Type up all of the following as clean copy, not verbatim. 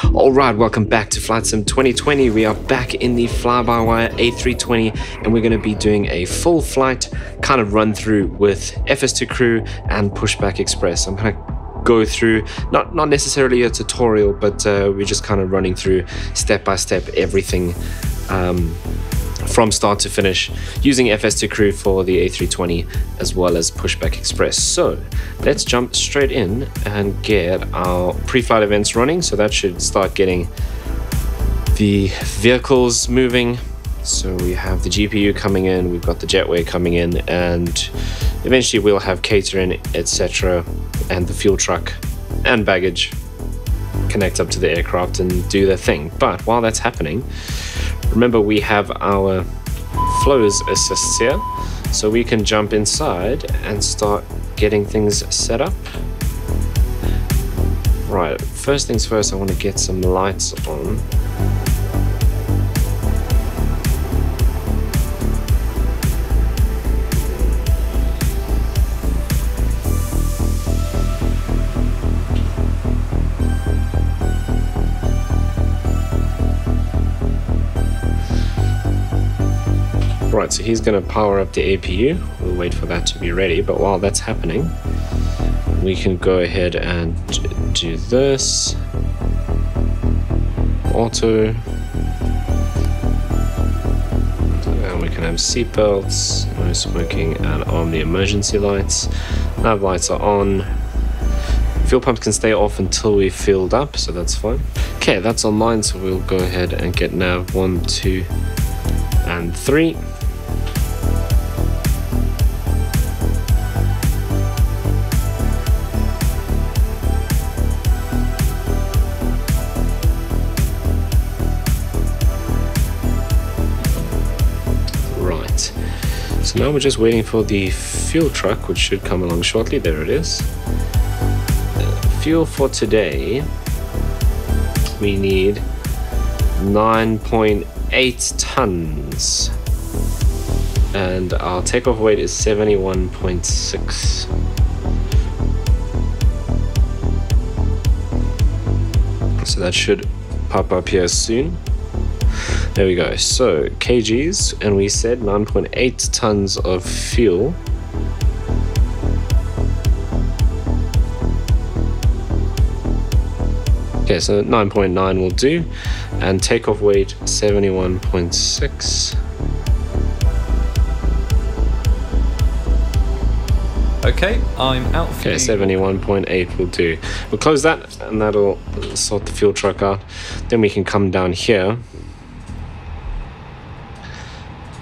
Alright, welcome back to Flight Sim 2020. We are back in the fly-by-wire A320 and we're going to be doing a full flight kind of run through with FS2Crew and Pushback Express. I'm going to go through, not necessarily a tutorial, but we're just kind of running through step by step everything from start to finish using FS2Crew for the A320 as well as Pushback Express. So let's jump straight in and get our pre-flight events running. So that should start getting the vehicles moving. So we have the GPU coming in, we've got the jetway coming in, and eventually we'll have catering, etc., and the fuel truck and baggage connect up to the aircraft and do their thing. But while that's happening, remember we have our flows assists here, so we can jump inside and start getting things set up. Right, first things first, I want to get some lights on. Right, so he's going to power up the APU. We'll wait for that to be ready, but while that's happening, we can go ahead and do this. Auto. And we can have seat belts, no smoking, and on the emergency lights. Nav lights are on. Fuel pumps can stay off until we filled up, so that's fine. Okay, that's online, so we'll go ahead and get nav 1, 2, and 3. So now we're just waiting for the fuel truck, which should come along shortly. There it is. Fuel for today, we need 9.8 tons. And our takeoff weight is 71.6. So that should pop up here soon. There we go. So kgs, and we said 9.8 tons of fuel. Okay, so 9.9 will do, and takeoff weight 71.6. Okay, I'm out for Okay, 71.8 will do. We'll close that, and that'll sort the fuel truck out. Then we can come down here.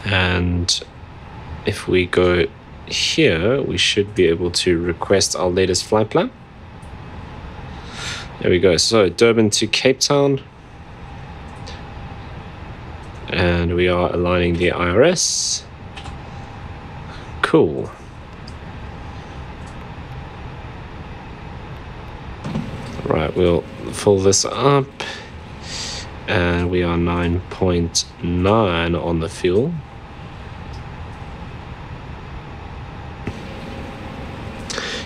And if we go here, we should be able to request our latest flight plan. There we go. So Durban to Cape Town. And we are aligning the IRS. Cool. Right, we'll fill this up. And we are 9.9 on the fuel.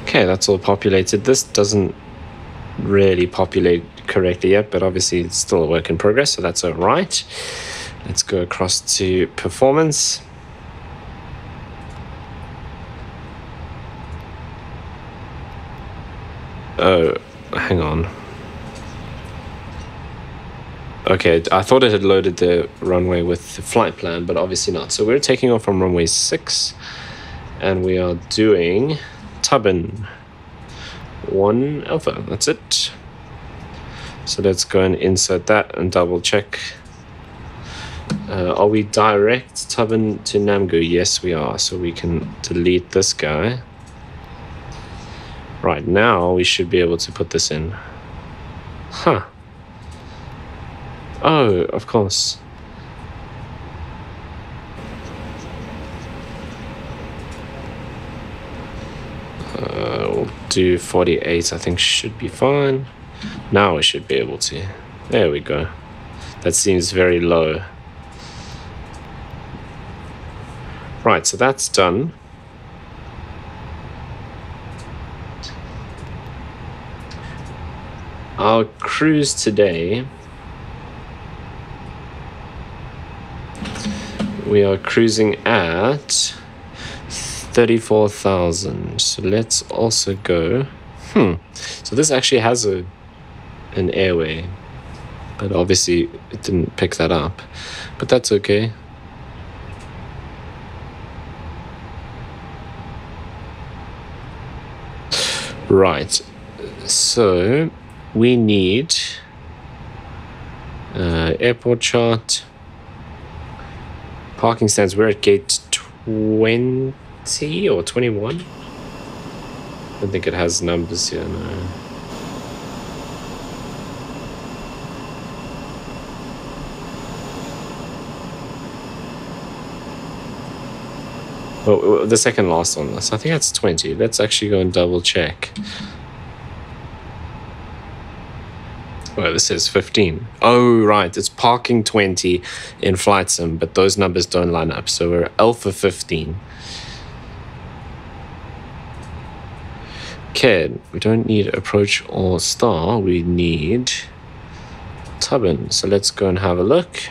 Okay, that's all populated. This doesn't really populate correctly yet, but obviously it's still a work in progress, so that's all right. Let's go across to performance. Oh, hang on. Okay, I thought it had loaded the runway with the flight plan, but obviously not. So we're taking off from runway 6, and we are doing Durban 1 Alpha. That's it. So let's go and insert that and double check. Are we direct Durban to Namgu? Yes, we are. So we can delete this guy. Right now, we should be able to put this in. Huh. Oh, of course. We'll do 48, I think should be fine. Now we should be able to. There we go. That seems very low. Right, so that's done. our cruise today, we are cruising at 34,000. So let's also go. So this actually has an airway, but obviously it didn't pick that up. But that's okay. Right. So we need airport chart, parking stands. We're at gate 20 or 21. I don't think it has numbers here. No. Oh, the second last on this. I think that's 20. Let's actually go and double check. Oh, this says 15. Oh, right. It's parking 20 in flight sim, but those numbers don't line up. So we're alpha 15. Okay, we don't need approach or star. We need Durban. So let's go and have a look.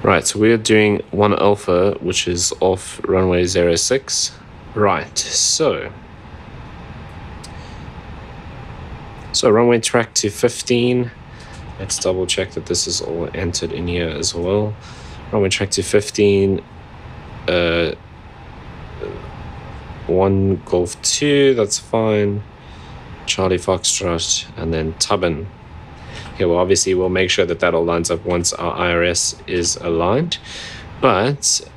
Right, so we're doing 1 alpha, which is off runway 06. Right, so runway track to 15. Let's double check that this is all entered in here as well. Runway track to 15. 1 Golf 2, that's fine. Charlie Foxtrot, and then Durban. Okay, well, obviously we'll make sure that all lines up once our IRS is aligned. But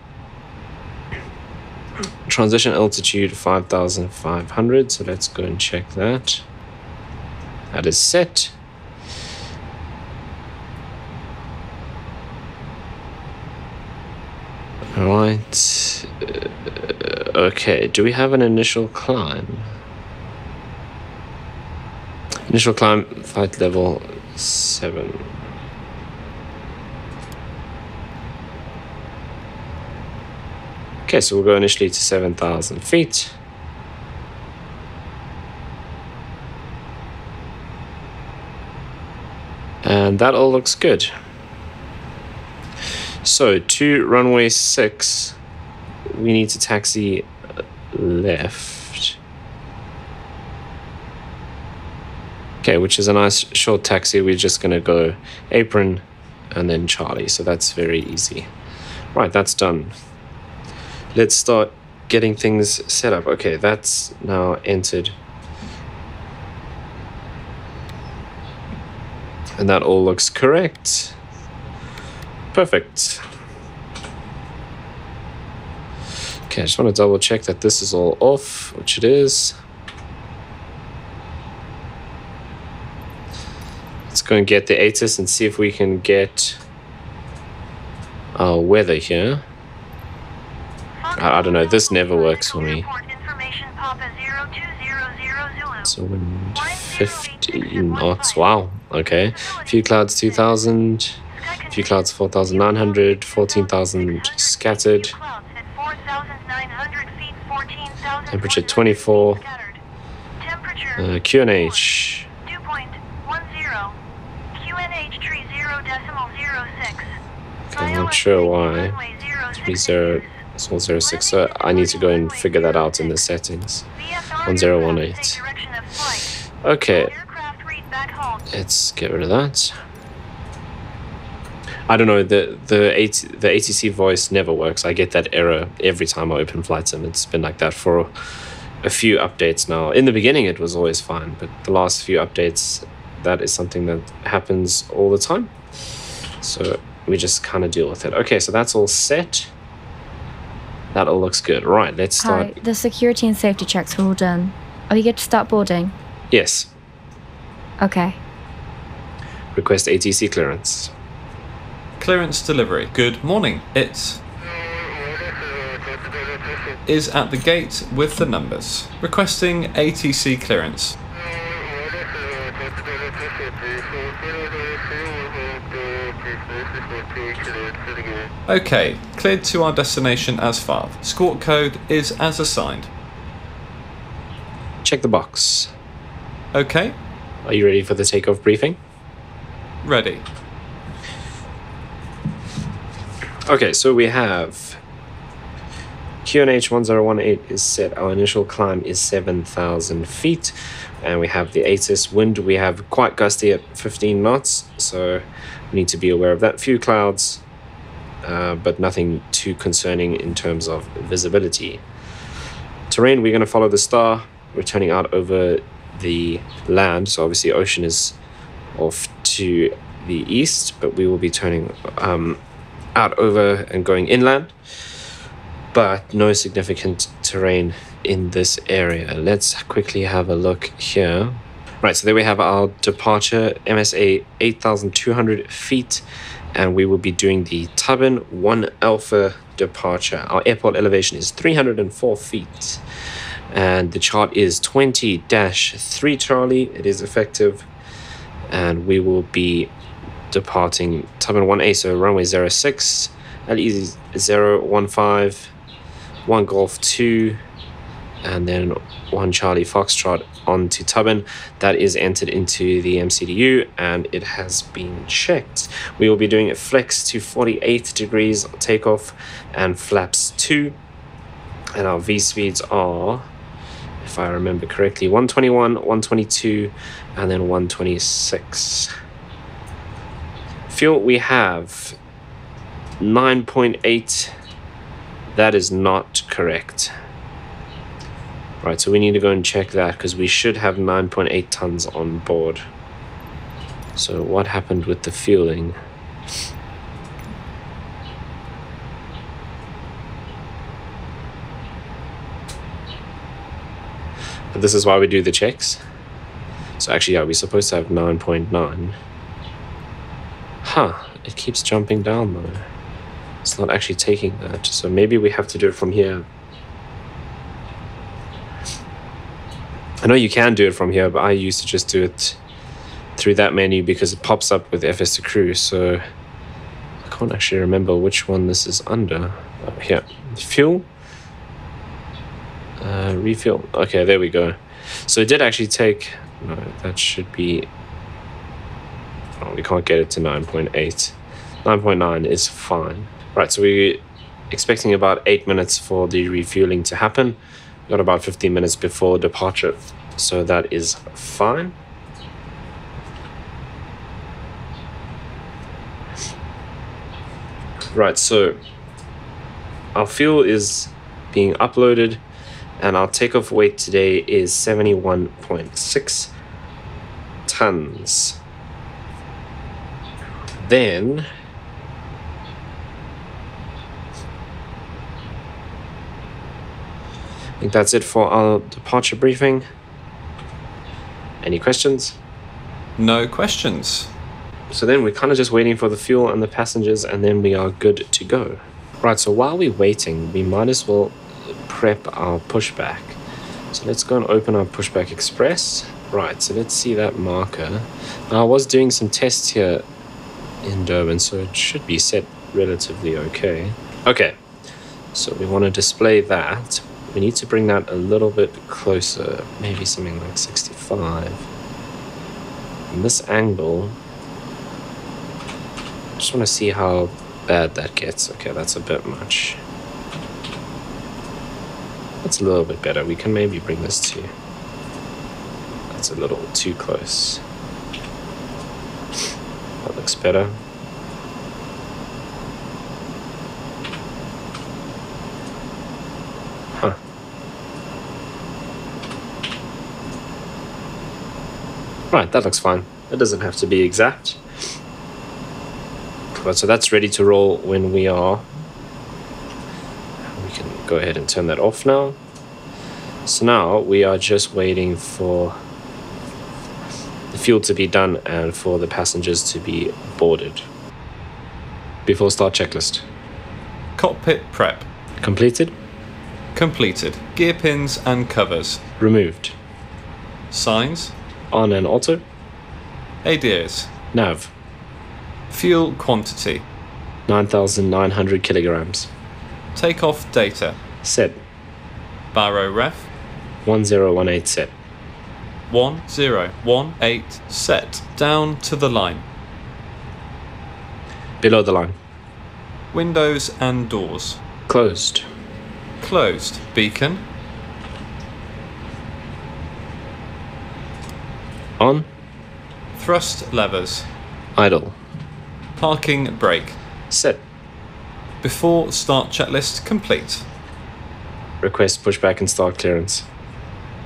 transition altitude 5,500. So let's go and check that. That is set. All right. Okay, do we have an initial climb? Initial climb, flight level 7. Okay, so we'll go initially to 7,000 feet. And that all looks good. So to runway 6, we need to taxi left. Okay, which is a nice short taxi. We're just going to go apron and then Charlie. So that's very easy. Right, that's done. Let's start getting things set up. Okay, that's now entered. And that all looks correct. Perfect. Okay, I just want to double check that this is all off, which it is. Let's go and get the ATIS and see if we can get our weather here. I don't know, this never works for me. So wind 50 knots, wow, okay. Few clouds 2,000, few clouds 4,900, 14,000 scattered. Temperature 24. QNH. Okay, I'm not sure why. 3006. So I need to go and figure that out in the settings. 1018. Okay. Let's get rid of that. I don't know, the ATC voice never works. I get that error every time I open Flight Sim. It's been like that for a few updates now. In the beginning, it was always fine, but the last few updates, that is something that happens all the time. So we just kind of deal with it. Okay, so that's all set. That all looks good. Right, let's start. Hi, the security and safety checks are all done. Are we good to start boarding? Yes. Okay. Request ATC clearance. Clearance delivery. Good morning. It is at the gate with the numbers. Requesting ATC clearance. Okay, cleared to our destination as filed. Escort code is as assigned. Check the box. Okay. Are you ready for the takeoff briefing? Ready. Okay, so we have QNH 1018 is set. Our initial climb is 7,000 feet. And we have the ATIS wind. We have quite gusty at 15 knots. So we need to be aware of that. Few clouds, but nothing too concerning in terms of visibility. Terrain, we're going to follow the star. We're turning out over the land. So obviously ocean is off to the east, but we will be turning out over and going inland. But no significant terrain in this area. Let's quickly have a look here. Right, so there we have our departure, MSA 8,200 feet, and we will be doing the Durban 1 Alpha departure. Our airport elevation is 304 feet, and the chart is 20-3 Charlie. It is effective, and we will be departing Durban 1A, so runway 06, LE 015, 1 Golf 2, and then 1 Charlie Foxtrot onto Durban. That is entered into the MCDU and it has been checked. We will be doing a flex to 48 degrees takeoff and flaps 2, and our V speeds are, if I remember correctly, 121, 122, and then 126. Fuel, we have 9.8. That is not correct. Right, so we need to go and check that because we should have 9.8 tons on board. So what happened with the fueling? And this is why we do the checks. So actually, yeah, we're supposed to have 9.9. Huh, it keeps jumping down though. It's not actually taking that. So maybe we have to do it from here. I know you can do it from here, but I used to just do it through that menu because it pops up with FS2Crew. So I can't actually remember which one this is under. Here, fuel, refuel. Okay, there we go. So it did actually take, no, that should be, oh, we can't get it to 9.8. 9.9 is fine. Right, so we're expecting about 8 minutes for the refueling to happen. Got about 15 minutes before departure, so that is fine. Right, so our fuel is being uploaded and our takeoff weight today is 71.6 tons. Then I think that's it for our departure briefing. Any questions? No questions. So then we're kind of just waiting for the fuel and the passengers, and then we are good to go. Right, so while we're waiting, we might as well prep our pushback. So let's go and open our Pushback Express. Right, so let's see that marker. Now, I was doing some tests here in Durban, so it should be set relatively okay. Okay, so we want to display that. We need to bring that a little bit closer, maybe something like 65. And this angle, just want to see how bad that gets. Okay, that's a bit much. That's a little bit better. We can maybe bring this to, that's a little too close. That looks better. Huh. Right, that looks fine. It doesn't have to be exact. But so that's ready to roll when we are. We can go ahead and turn that off now. So now we are just waiting for the fuel to be done and for the passengers to be boarded. Before start checklist. Cockpit prep. Completed. Completed. Gear pins and covers. Removed. Signs. On and auto. ADIRS. Nav. Fuel quantity. 9,900 kilograms. Takeoff data. Set. Baro ref. 1018 set. 1018 set. Down to the line. Below the line. Windows and doors. Closed. Closed. Beacon. On. Thrust levers. Idle. Parking brake. Set. Before start checklist complete. Request pushback and start clearance.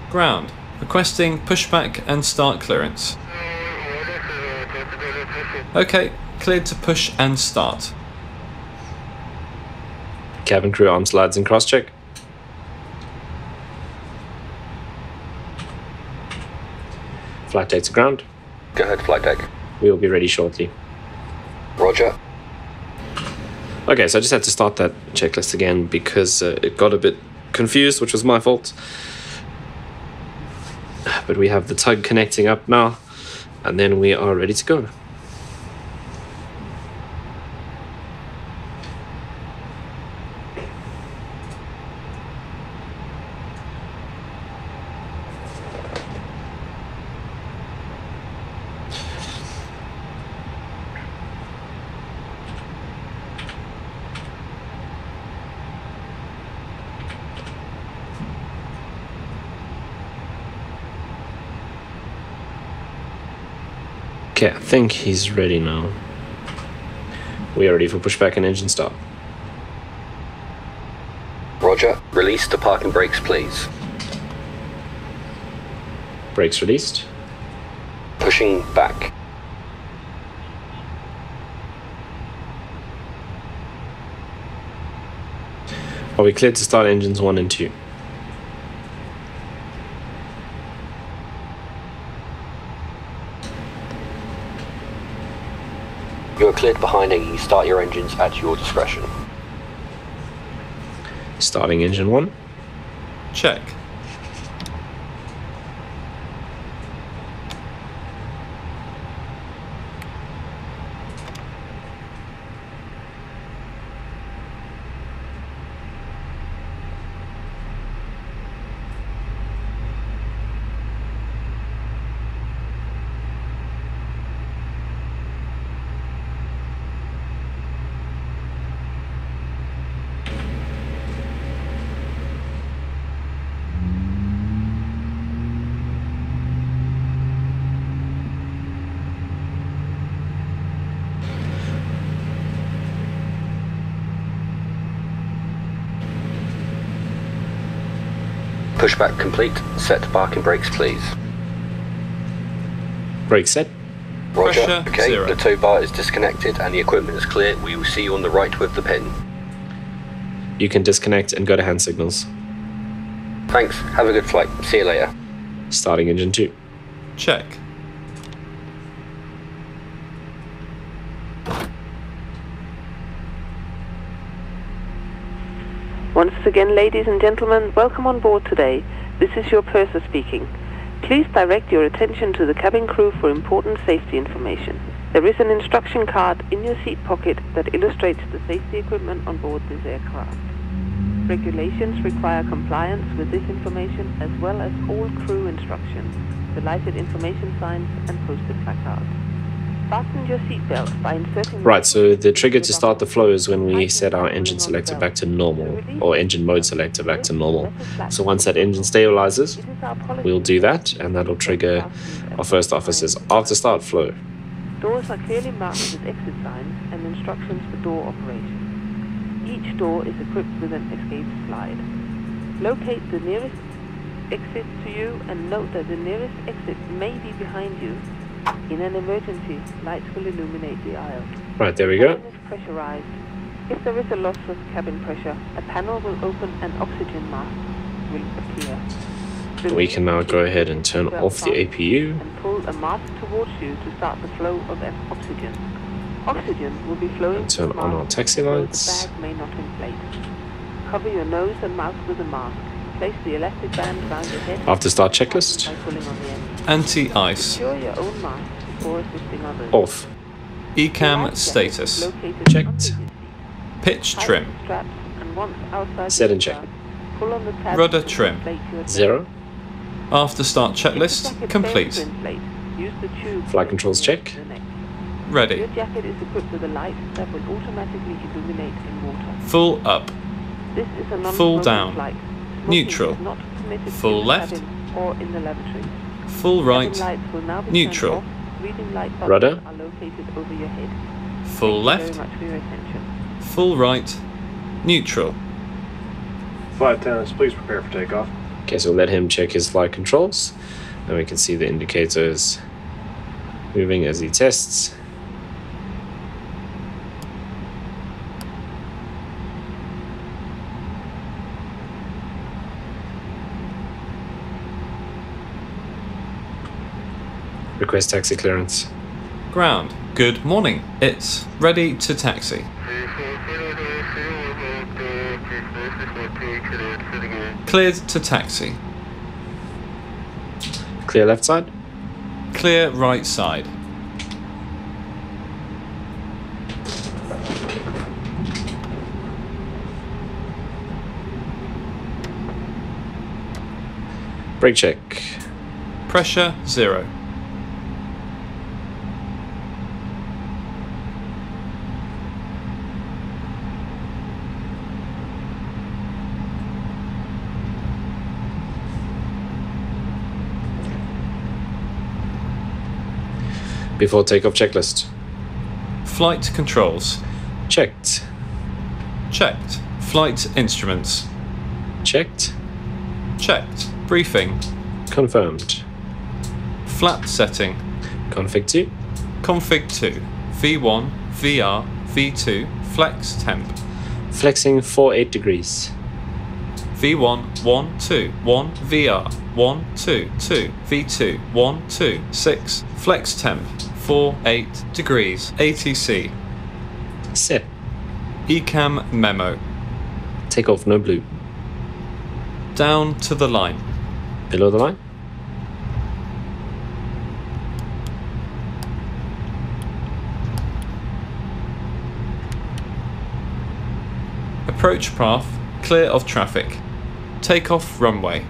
Ground. Requesting pushback and start clearance. Okay, cleared to push and start. Cabin crew arm slides and cross check. Flight deck to ground. Go ahead, flight deck. We will be ready shortly. Roger. Okay, so I just had to start that checklist again because it got a bit confused, which was my fault. But we have the tug connecting up now, and then we are ready to go. Okay, I think he's ready now. We are ready for pushback and engine start. Roger. Release the parking brakes, please. Brakes released. Pushing back. Are we cleared to start engines 1 and 2? You are cleared behind hanging. Start your engines at your discretion. Starting engine 1. Check. Pushback complete. Set parking brakes, please. Brake set. Roger. Pressure Okay, 0. the tow bar is disconnected and the equipment is clear. We will see you on the right with the pin. You can disconnect and go to hand signals. Thanks. Have a good flight. See you later. Starting engine 2. Check. Once again, ladies and gentlemen, welcome on board today. This is your purser speaking. Please direct your attention to the cabin crew for important safety information. There is an instruction card in your seat pocket that illustrates the safety equipment on board this aircraft. Regulations require compliance with this information as well as all crew instructions, the lighted information signs and posted placards. Fasten your seatbelt by inserting... Right, so the trigger to start the flow is when we set our engine selector back to normal, or engine mode selector back to normal. So once that engine stabilizes, we'll do that, and that'll trigger our first officer's after start flow. Doors are clearly marked with exit signs and instructions for door operation. Each door is equipped with an escape slide. Locate the nearest exit to you and note that the nearest exit may be behind you. In an emergency, lights will illuminate the aisle. Right, there we go. Cabin is pressurized. If there is a loss of cabin pressure, a panel will open and oxygen mask will appear. We can now go ahead and turn off the APU. And pull a mask towards you to start the flow of oxygen. Oxygen will be flowing. And turn on our taxi so lights. the bag may not inflate. Cover your nose and mouth with a mask. Place the elastic band around your head. After start checklist. By pulling on the end. Anti-ice. Secure your own mask before assisting others. Off. ECAM status. Checked. Pitch trim. And once outside Set and check. pull on the tab Rudder trim. 0. After start checklist, complete. Use the tube Flight controls check. Ready. Your jacket is equipped with a light that will automatically illuminate in water. Full up. This is a Full non-smoking down. flight. Smoking Neutral. is not permitted Full in the left. cabin or in the lavatory. Full right. Cabin lights will now be Neutral. turned off. Reading light buttons Rudder. are located over your head. Full Thank you left. very much for your attention. Full right. Neutral. Flight attendants, please prepare for takeoff. Okay, so we'll let him check his flight controls. And we can see the indicators moving as he tests. Request taxi clearance. Ground. Good morning. It's ready to taxi. Cleared to taxi. Clear left side. Clear right side. Brake check. Pressure 0. Before takeoff checklist. Flight controls. Checked. Checked. Flight instruments. Checked. Checked. Briefing. Confirmed. Flap setting. Config 2. Config 2. V1, VR, V2, flex temp. Flexing 48 degrees. V1, 1, 2, 1, VR, 1, 2, 2, V2, 1, 2, 6, flex temp, 4, 8 degrees, ATC. Set. ECAM memo. Takeoff no blue. Down to the line. Below the line. Approach path, clear of traffic. Takeoff runway.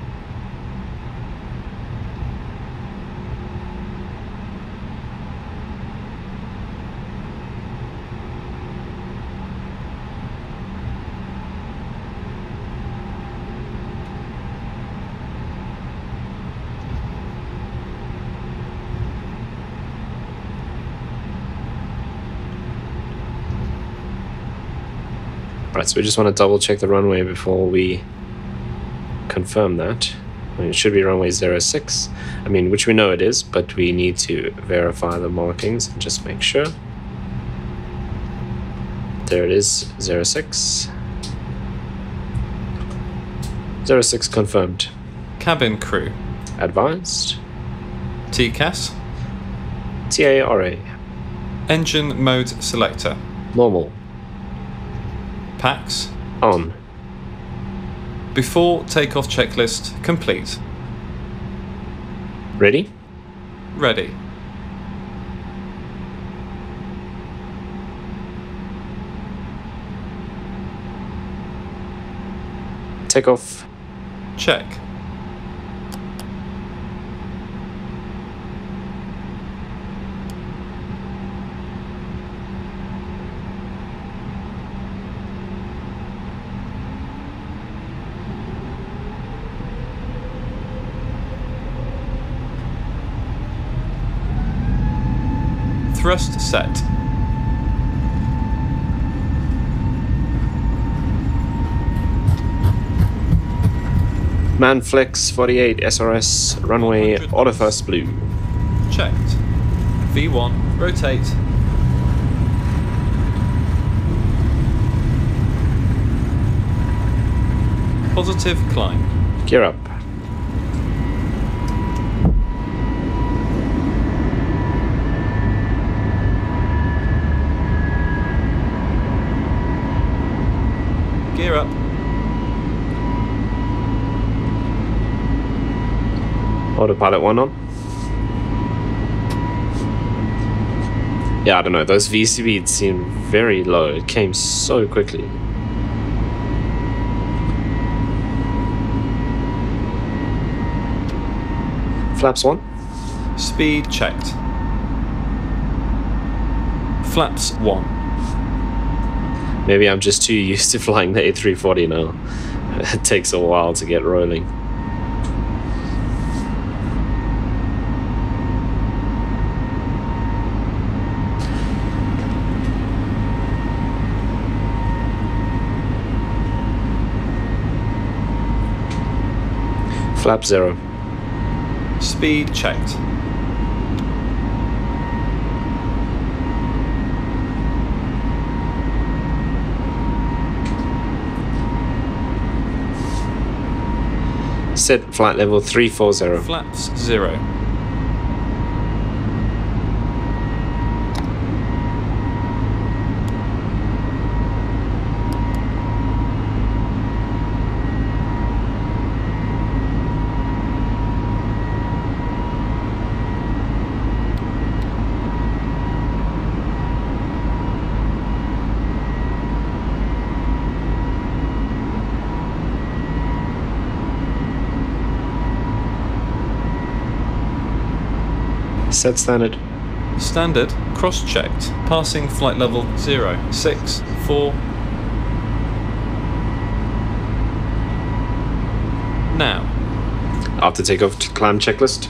Right, so we just want to double check the runway before we confirm that. I mean, it should be runway 06. I mean, which we know it is, but we need to verify the markings and just make sure. There it is, 06. 06 confirmed. Cabin crew. Advised. TCAS. TARA. Engine mode selector. Normal. PAX. On. Before takeoff checklist complete. Ready? Ready. Takeoff. Check. Thrust set. Manflex 48 SRS runway autofirst blue. Checked. V1, rotate. Positive climb. Gear up. Gear up. Autopilot 1 on. Yeah, I don't know, those V speeds seem very low. It came so quickly. Flaps 1. Speed checked. Flaps 1. Maybe I'm just too used to flying the A340 now. It takes a while to get rolling. Flap 0. Speed checked. Set flight level 340. Flaps 0. Set standard. Standard cross-checked. Passing flight level 0, 6, 4. Now. After takeoff, climb checklist.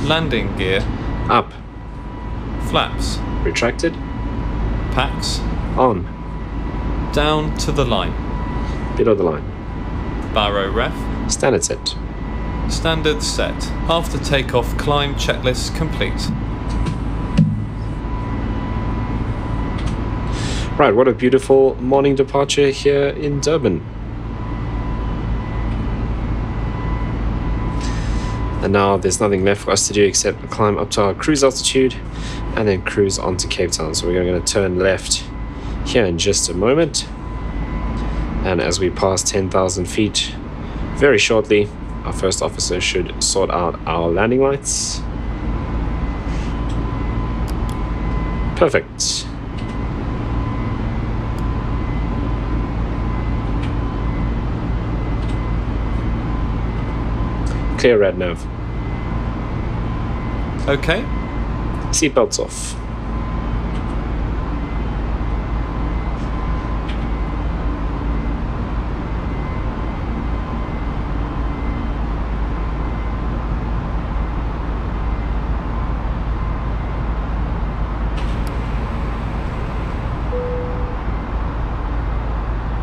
Landing gear. Up. Flaps. Retracted. Packs. On. Down to the line. Below the line. Barrow ref. Standard set. Standard set. After takeoff, climb checklist complete. Right, what a beautiful morning departure here in Durban. And now there's nothing left for us to do except climb up to our cruise altitude and then cruise on to Cape Town. So we're going to turn left here in just a moment. And as we pass 10,000 feet very shortly, our first officer should sort out our landing lights. Perfect. Clear red nav. Okay. Seatbelts off.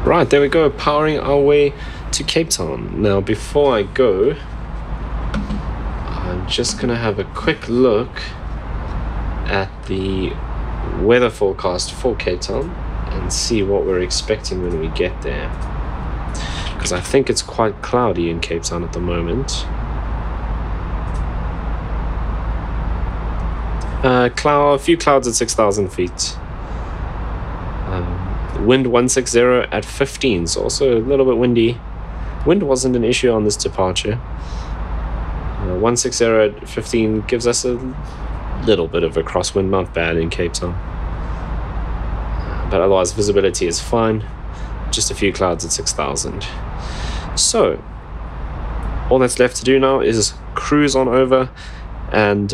Right, there we go, powering our way to Cape Town. Now, before I go, I'm just gonna have a quick look at the weather forecast for Cape Town and see what we're expecting when we get there, because I think it's quite cloudy in Cape Town at the moment. A few clouds at 6,000 feet. Wind 160 at 15, so also a little bit windy. Wind wasn't an issue on this departure. 160 at 15 gives us a little bit of a crosswind, not bad in Cape Town. But otherwise visibility is fine, just a few clouds at 6,000. So, all that's left to do now is cruise on over, and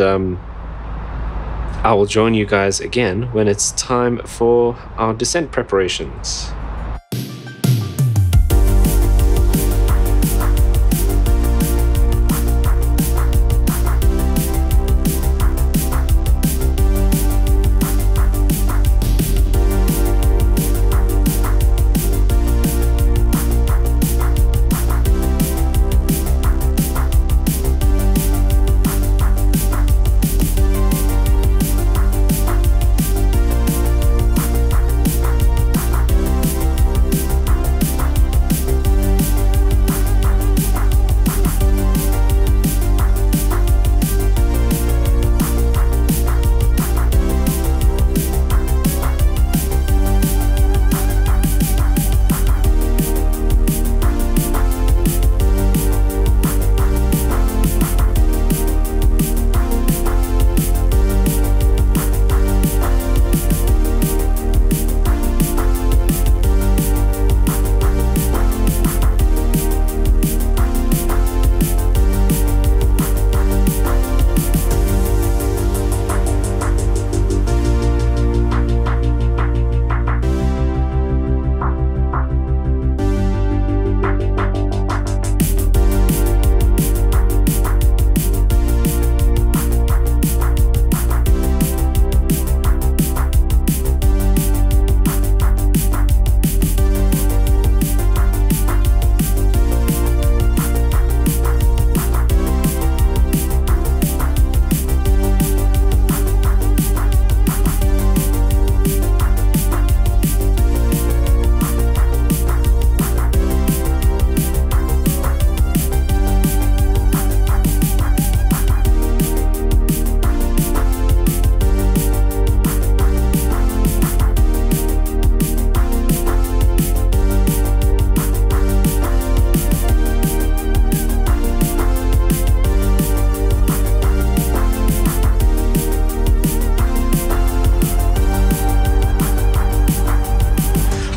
I will join you guys again when it's time for our descent preparations.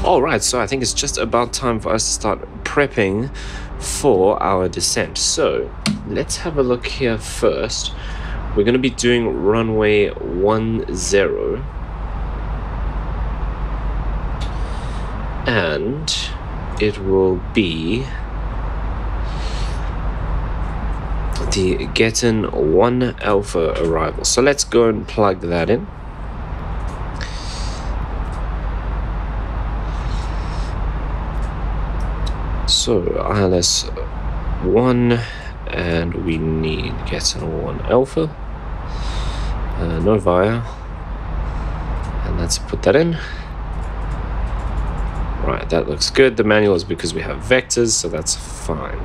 Alright, so I think it's just about time for us to start prepping for our descent. So let's have a look here first. We're going to be doing runway 10, and it will be the Getting 1 Alpha arrival. So let's go and plug that in. So ILS 1, and we need Getting 1 Alpha, no via, and let's put that in. Right, that looks good. The manual is because we have vectors, so that's fine.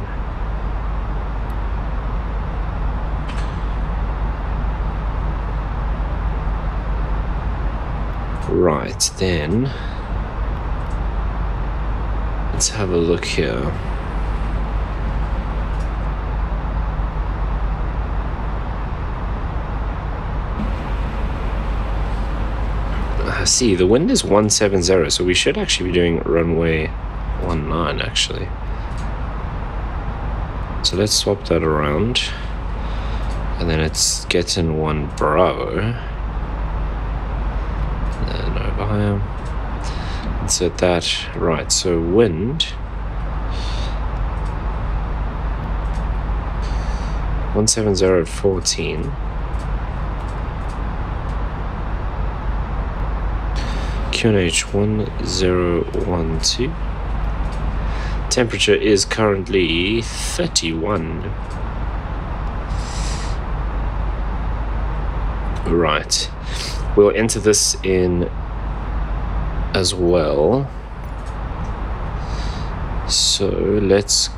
Right, then let's have a look here. I see the wind is 170, so we should actually be doing runway 19 actually. So let's swap that around, and then it's Getting 1 Bravo. And over here. Insert that. Right, so wind 170 at 14. QNH 1012. Temperature is currently 31. Right, we'll enter this in as well. So let's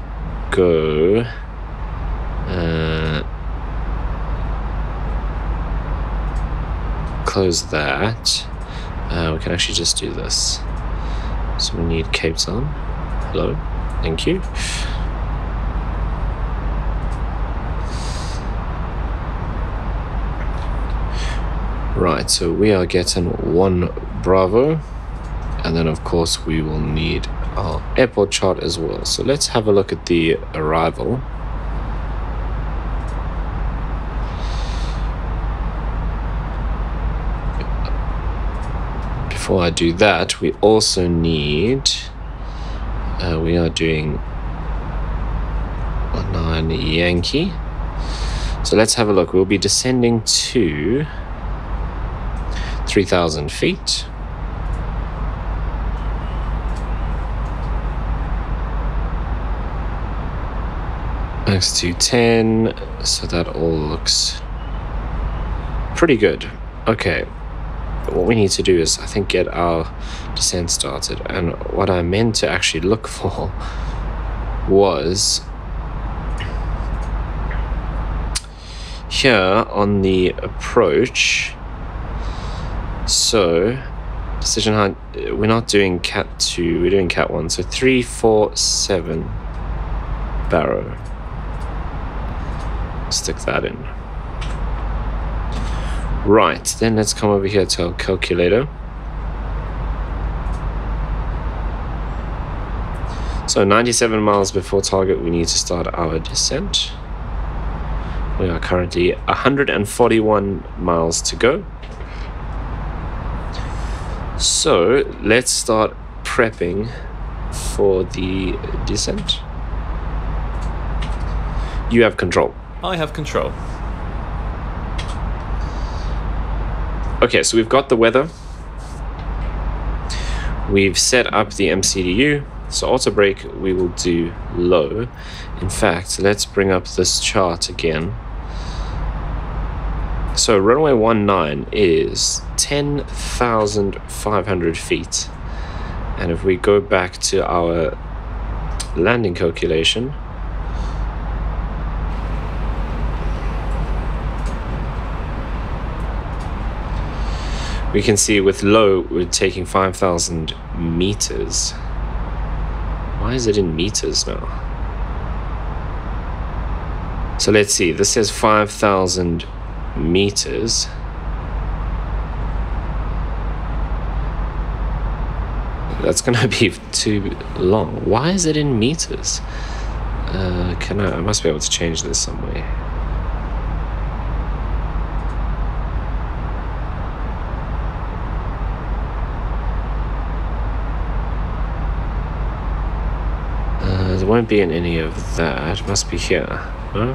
go close that. We can actually just do this. So we need Cape Town. Hello, thank you. Right, so we are Getting 1 Bravo, and then of course we will need our airport chart as well. So let's have a look at the arrival. Before I do that, we also need, we are doing 19 Yankee. So let's have a look. We'll be descending to 3,000 feet. Max 210, so that all looks pretty good. Okay. What we need to do is, I think, get our descent started. And what I meant to actually look for was here on the approach. So decision height, we're not doing Cat 2, we're doing Cat 1. So 347 Barrow. Stick that in. Right, then let's come over here to our calculator. So 97 miles before target, we need to start our descent. We are currently 141 miles to go. So let's start prepping for the descent. You have control. I have control. Okay, so we've got the weather. We've set up the MCDU. So auto brake we will do low. In fact, let's bring up this chart again. So runway 19 is 10,500 feet. And if we go back to our landing calculation, we can see with low, we're taking 5,000 meters. Why is it in meters now? So let's see, this says 5,000 meters. That's gonna be too long. Why is it in meters? I must be able to change this some way. There won't be in any of that. It must be here. No?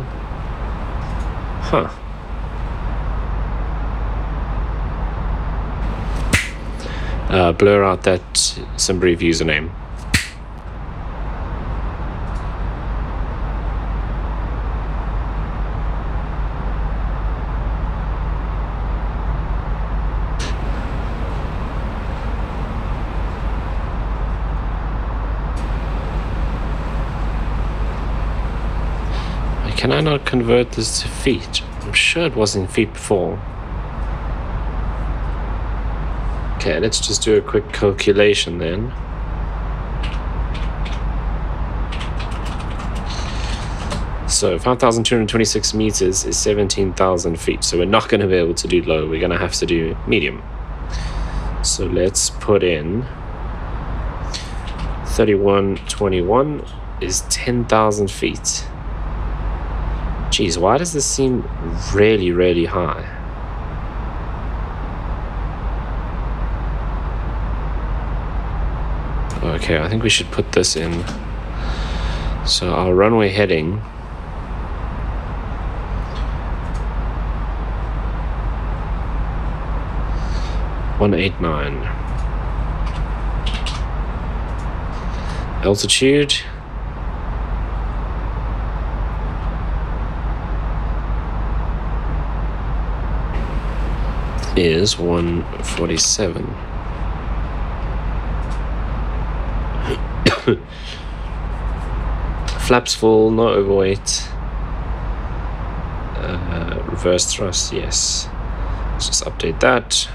Huh. Blur out that some brief username. Can I not convert this to feet? I'm sure it was in feet before. Okay, let's just do a quick calculation then. So 5,226 meters is 17,000 feet. So we're not going to be able to do low. We're going to have to do medium. So let's put in 3121 is 10,000 feet. Geez, why does this seem really, really high? Okay, I think we should put this in. So our runway heading (189). Altitude is 147. Flaps full, no overweight. Reverse thrust, yes. Let's just update that.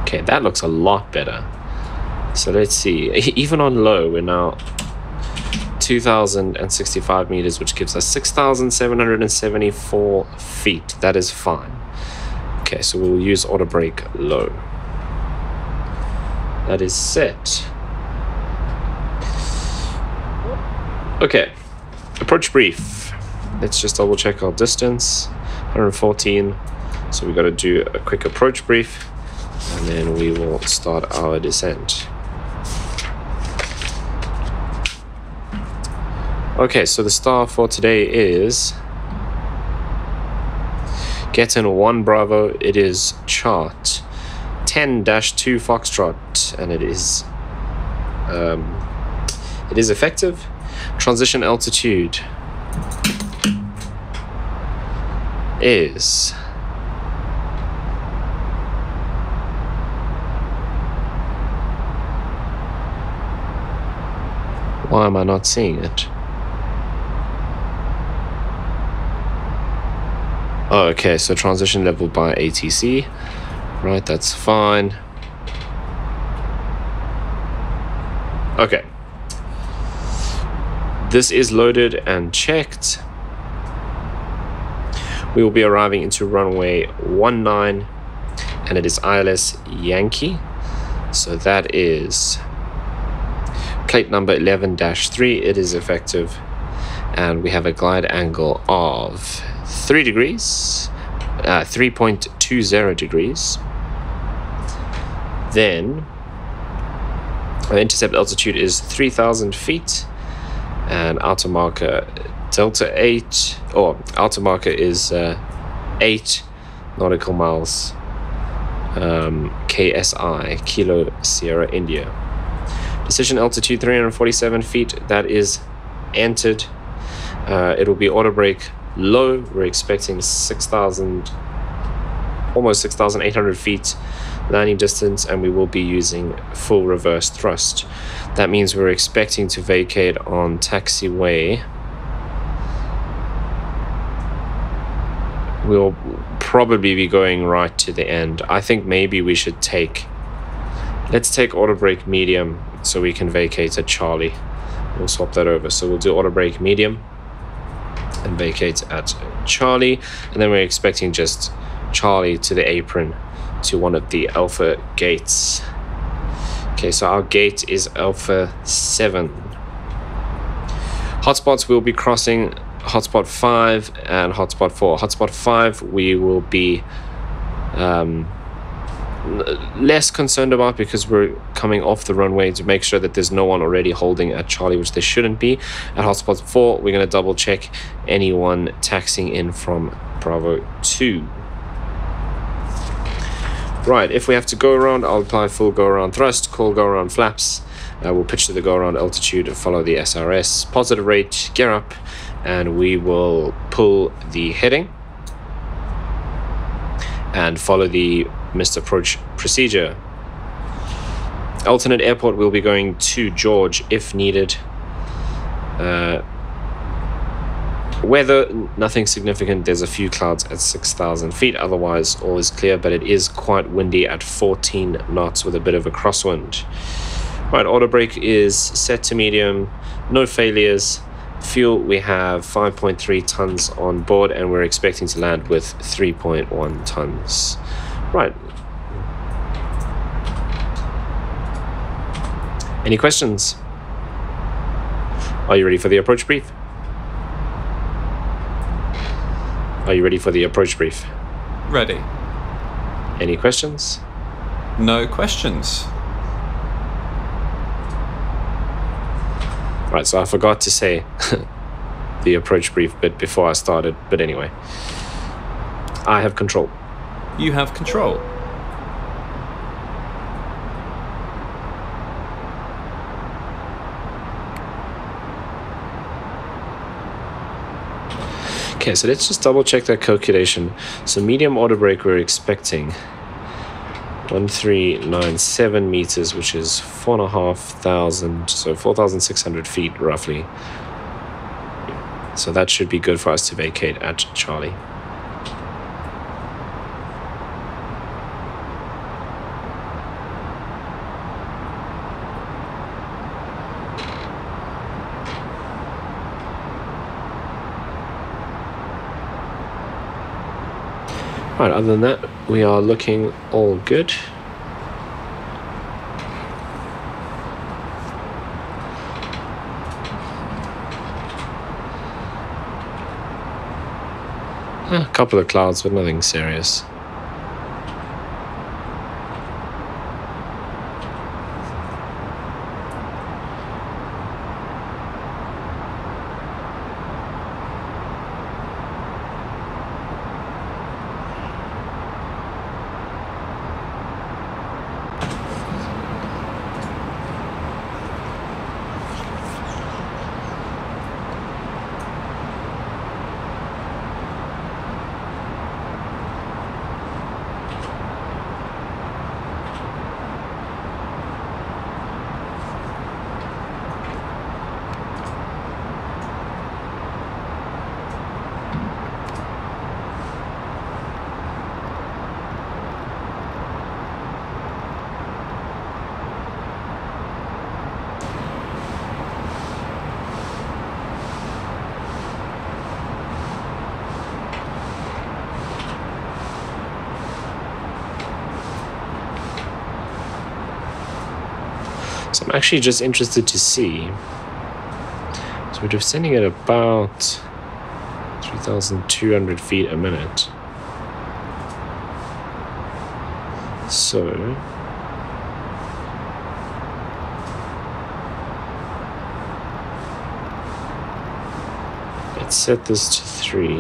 Okay, that looks a lot better. So let's see. Even on low, we're now 2,065 meters, which gives us 6,774 feet. That is fine. Okay, so we'll use auto brake low. That is set. Okay, approach brief. Let's just double check our distance. 114. So we got to do a quick approach brief, and then we will start our descent. Okay, so the star for today is get in 1 Bravo. It is chart 10-2 Foxtrot, and it is effective. Transition altitude is why am I not seeing it? Oh, okay, so transition level by ATC. Right, that's fine. Okay. This is loaded and checked. We will be arriving into runway 19, and it is ILS Yankee. So that is plate number 11-3. It is effective, and we have a glide angle of 3 degrees, 3.20 degrees. Then our intercept altitude is 3,000 feet, and outer marker Delta 8, or outer marker is 8 nautical miles, KSI, Kilo Sierra India. Decision altitude 347 feet, that is entered. It will be auto brake low. We're expecting 6,000, almost 6,800 feet landing distance, and we will be using full reverse thrust. That means we're expecting to vacate on taxiway. We'll probably be going right to the end. I think maybe we should let's take auto brake medium so we can vacate at Charlie. We'll swap that over. So we'll do auto brake medium and vacate at Charlie, and then we're expecting just Charlie to the apron to one of the Alpha gates. Okay, so our gate is Alpha 7. Hotspots we'll be crossing hotspot 5 and hotspot 4. Hotspot 5 we will be less concerned about because we're coming off the runway to make sure that there's no one already holding at Charlie, which there shouldn't be. At hotspot 4 we're going to double check anyone taxiing in from Bravo 2. Right, if we have to go around, I'll apply full go around thrust, call go around flaps. We'll pitch to the go around altitude and follow the SRS, positive rate, gear up, and we will pull the heading and follow the missed approach procedure. Alternate airport will be going to George if needed. Weather, nothing significant. There's a few clouds at 6,000 feet. Otherwise, all is clear, but it is quite windy at 14 knots with a bit of a crosswind. Right, auto brake is set to medium. No failures. Fuel, we have 5.3 tons on board, and we're expecting to land with 3.1 tons. Right. Any questions? Are you ready for the approach brief? Are you ready for the approach brief? Ready. Any questions? No questions. Right, so I forgot to say the approach brief bit before I started, but anyway. I have control. You have control. Okay, so let's just double check that calculation. So medium auto brake we're expecting 1397 meters, which is 4,500, so 4,600 feet roughly. So that should be good for us to vacate at Charlie. Right, other than that, we are looking all good. A couple of clouds, but nothing serious. So I'm actually just interested to see. So we're descending at about 3,200 feet a minute. So let's set this to 3.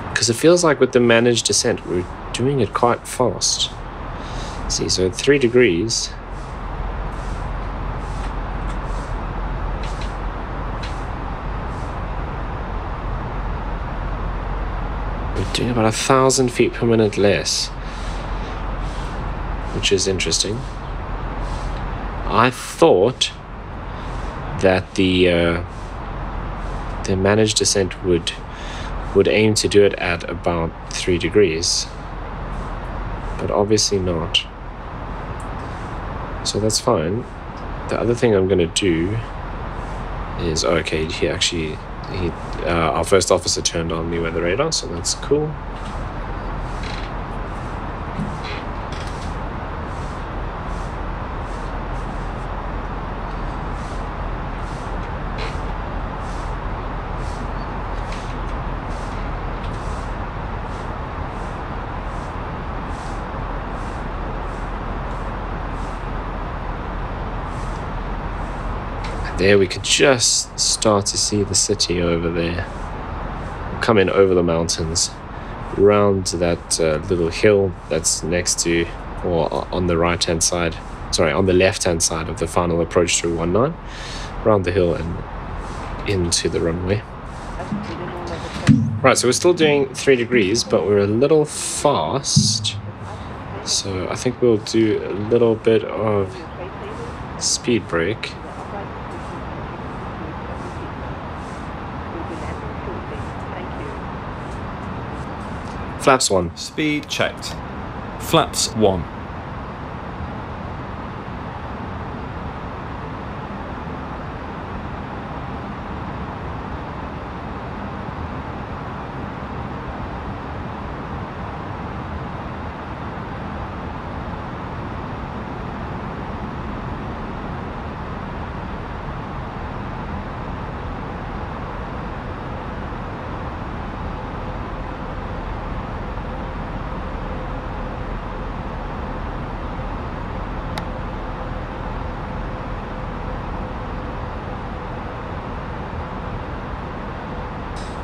Because it feels like with the managed descent, we're doing it quite fast. See, so at 3 degrees, we're doing about 1,000 feet per minute less, which is interesting. I thought that the managed descent would aim to do it at about 3 degrees, but obviously not. So that's fine. The other thing I'm going to do is, okay, he actually our first officer turned on the weather radar, so that's cool. There we could just start to see the city over there. We'll come in over the mountains, round that little hill that's next to, or on the right hand side, sorry, on the left hand side of the final approach through 19, round the hill and into the runway. Right, so we're still doing 3 degrees, but we're a little fast. So I think we'll do a little bit of speed brake. Flaps 1. Speed checked. Flaps 1.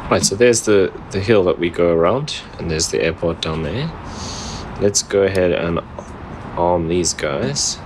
Right, so there's the hill that we go around, and there's the airport down there. Let's go ahead and arm these guys.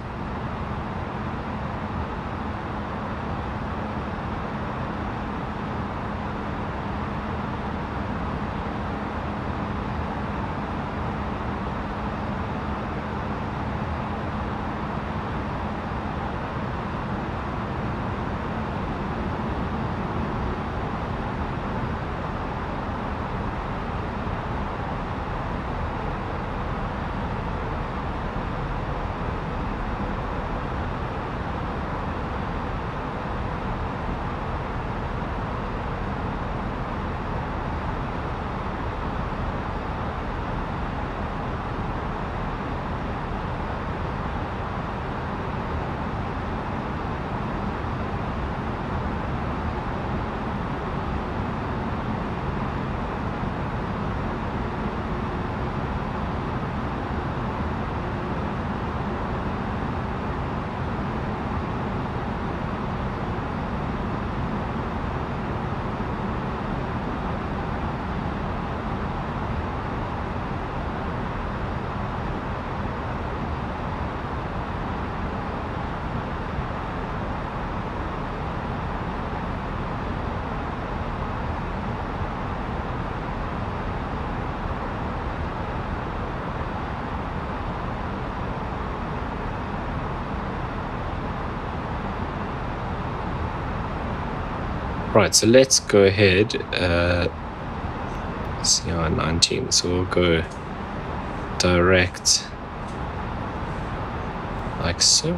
Right, so let's go ahead, CR19, so we'll go direct, like so.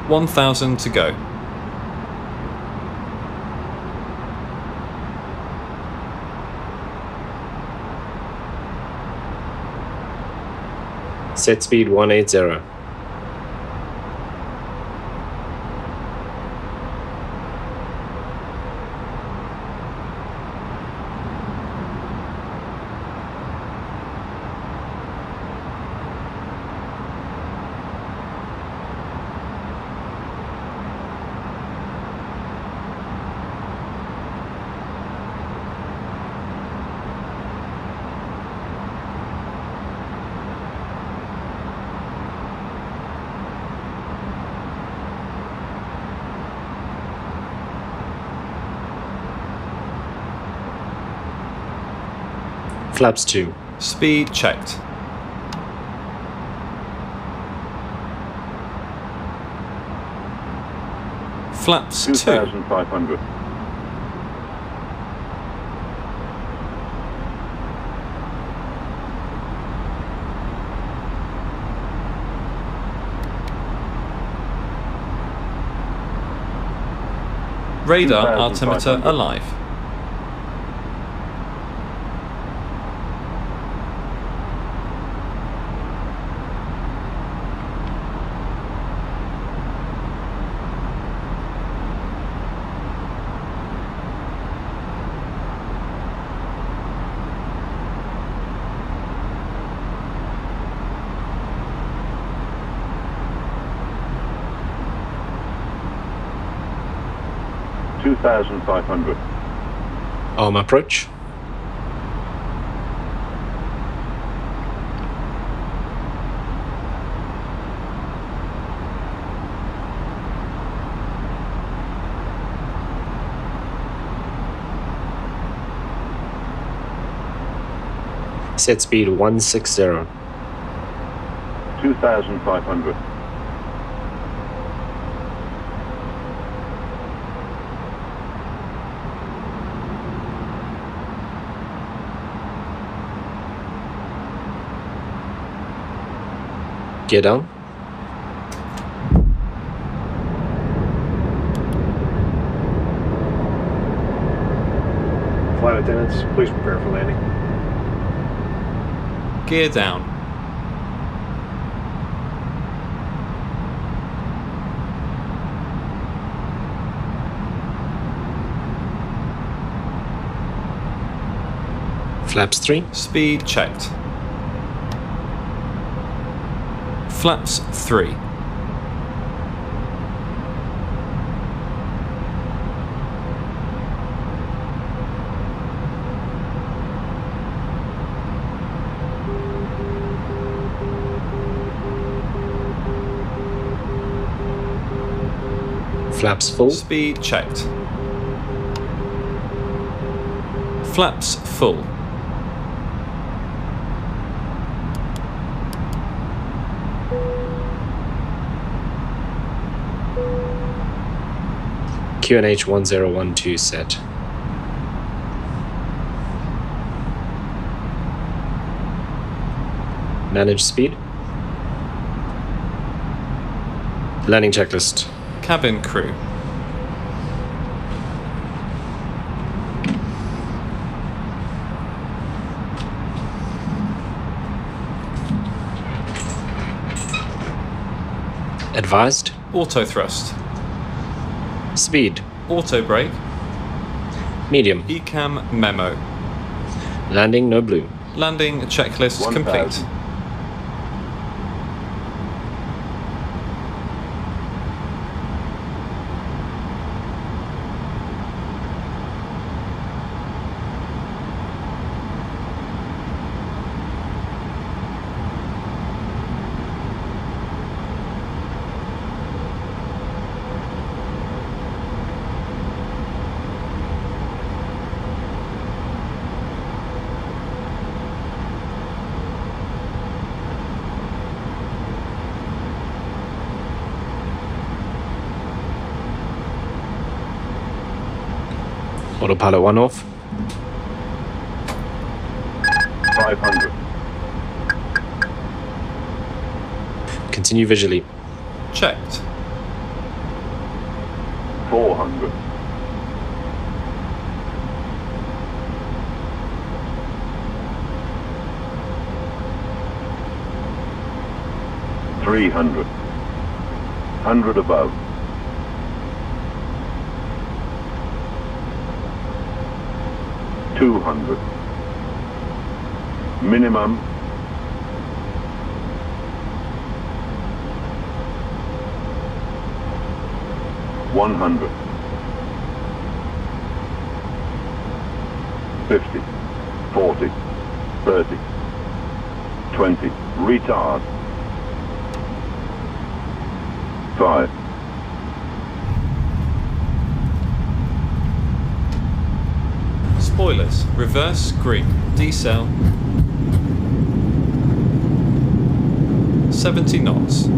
$1,000 to go. Set speed 180. Flaps 2. Speed checked. Flaps 2. 2,500. Radar altimeter alive. $2,500. Arm approach. Set speed 160. 2,500. Gear down. Flight attendants, please prepare for landing. Gear down. Flaps 3. Speed checked. Flaps 3. Flaps full. Speed checked. Flaps full. QNH 1012 set. Manage speed. Landing checklist. Cabin crew. Advised. Auto thrust. Speed. Auto brake. Medium. ECAM memo. Landing no blue. Landing checklist 1,000. complete. Autopilot 1 off. 500. Continue visually. Checked. 400. 300. 100 above. 200. Minimum. 100. 50. 40. 30. 20. Retard. 5. Spoilers. Reverse green. Decel. 70 knots.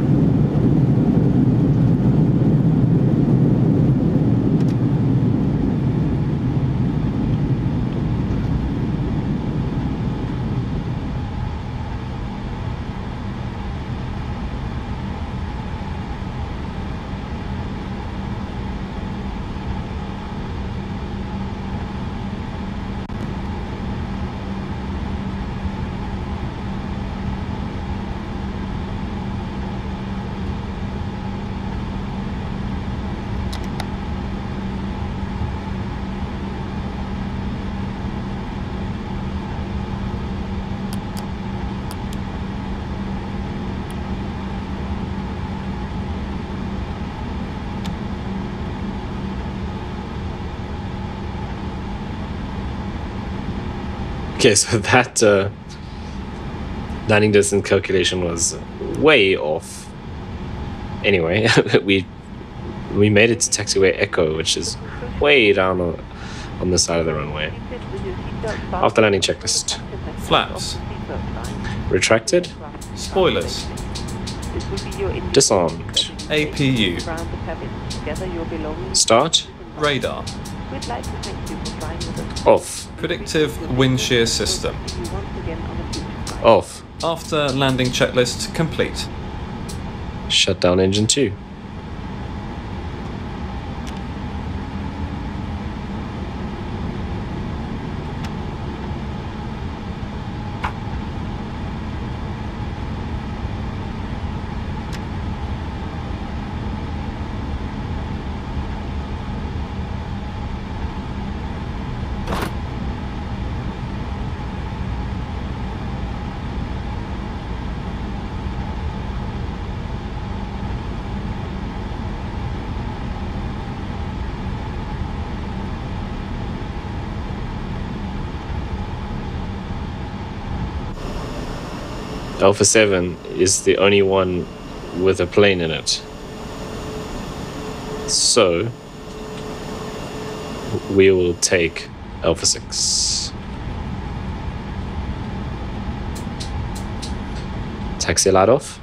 Okay, so that landing distance calculation was way off. Anyway, we made it to taxiway Echo, which is way down on the side of the runway. After landing checklist. Flaps. Retracted. Spoilers. Disarmed. APU. Start. Radar. Off. Predictive wind shear system. Off. After landing checklist complete. Shut down engine 2. Alpha 7 is the only one with a plane in it. So we will take Alpha 6. Taxi light off.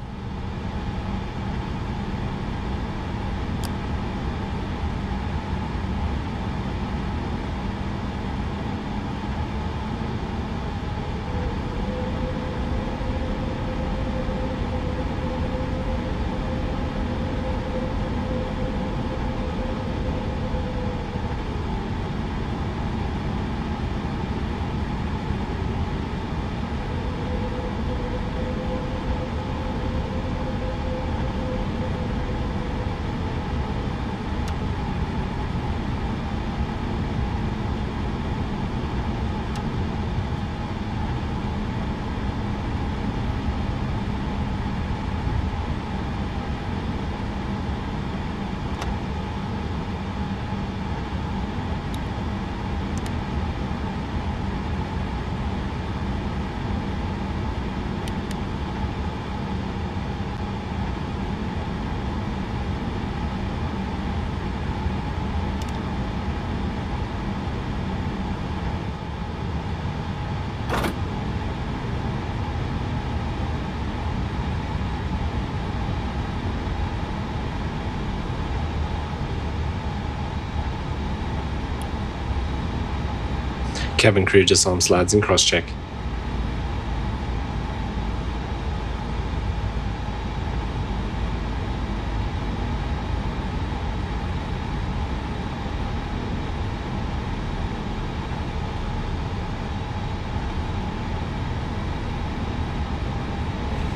Cabin crew disarm slides and cross-check.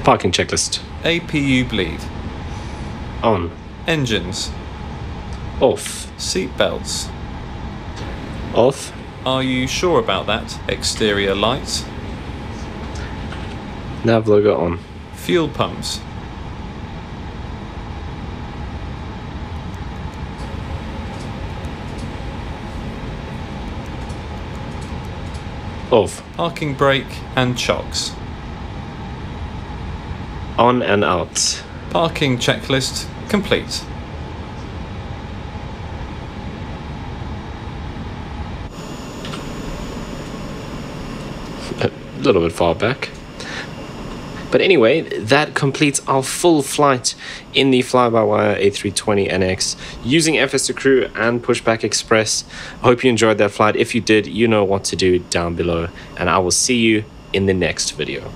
Parking checklist. APU bleed. On. Engines. Off. Seat belts. Off. Are you sure about that? Exterior lights. Nav logo on. Fuel pumps. Off. Parking brake and chocks. On and out. Parking checklist complete. A little bit far back. But anyway, that completes our full flight in the fly-by-wire A320NX using FS2Crew and Pushback Express. I hope you enjoyed that flight. If you did, you know what to do down below, and I will see you in the next video.